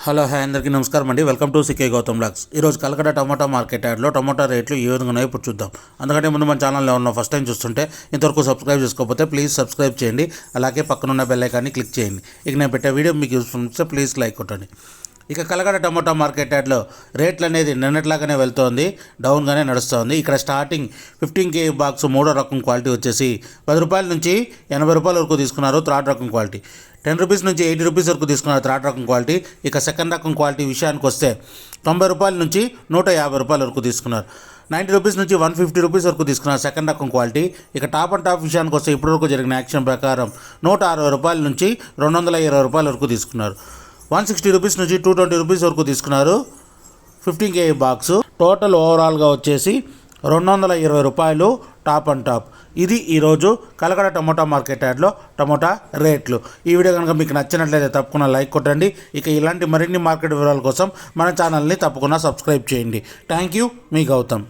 Hello hi అందరికీ నమస్కారం అండి. Welcome to CK Gautam blogs. ఈరోజు కలకడ టమాటా మార్కెట్ యార్డ్లో టమాటా రేట్లు ఏ విధంగా ఉన్నాయో ఇప్పుడు చూద్దాం. అందుకంటే ముందు మన ఛానల్లో ఉన్న ఫస్ట్ టైం చూస్తుంటే ఇంతవరకు సబ్స్క్రైబ్ చేసుకోకపోతే ప్లీజ్ సబ్స్క్రైబ్ చేయండి. అలాగే పక్కనున్న బెల్ ఐకాన్ని క్లిక్ చేయండి. ఇక నేను పెట్టే వీడియో మీకు యూస్ఫుల్ ఉంటే ప్లీజ్ లైక్ కొట్టండి. ఇక కలకడ టమాటా మార్కెట్ యార్డ్లో రేట్లు అనేది నిన్నట్లాగానే వెళ్తోంది, డౌన్గానే నడుస్తుంది. ఇక్కడ స్టార్టింగ్ 15 kg బాక్స్ మూడో రకం క్వాలిటీ వచ్చేసి 10 రూపాయల నుంచి 80 రూపాయల వరకు తీసుకున్నారు. థర్డ్ రకం క్వాలిటీ 10 రూపీస్ నుంచి 80 రూపీస్ వరకు తీసుకున్నారు థర్డ్ రకం క్వాలిటీ. ఇక సెకండ్ రకం క్వాలిటీ విషయానికి వస్తే 90 రూపాయల నుంచి 150 రూపాయల వరకు తీసుకున్నారు. 90 రూపీస్ నుంచి 150 రూపీస్ వరకు తీసుకున్నారు సెకండ్ రకం క్వాలిటీ. ఇక టాప్ అండ్ టాప్ విషయానికి వస్తే ఇప్పటివరకు జరిగిన యాక్షన్ ప్రకారం 160 రూపాయల నుంచి 220 రూపాయల వరకు తీసుకున్నారు. 160 రూపీస్ నుంచి 220 రూపీస్ వరకు తీసుకున్నారు 15 kg బాక్స్. టోటల్ ఓవరాల్గా వచ్చేసి 220 రూపాయలు టాప్ అండ్ టాప్. ఇది ఈరోజు కలకడ టమోటా మార్కెట్ యార్డ్లో టమోటా రేట్లు. ఈ వీడియో కనుక మీకు నచ్చినట్లయితే తప్పకుండా లైక్ కొట్టండి. ఇక ఇలాంటి మరిన్ని మార్కెట్ వివరాల కోసం మన ఛానల్ని తప్పకుండా సబ్స్క్రైబ్ చేయండి. థ్యాంక్ యూ, మీ గౌతమ్.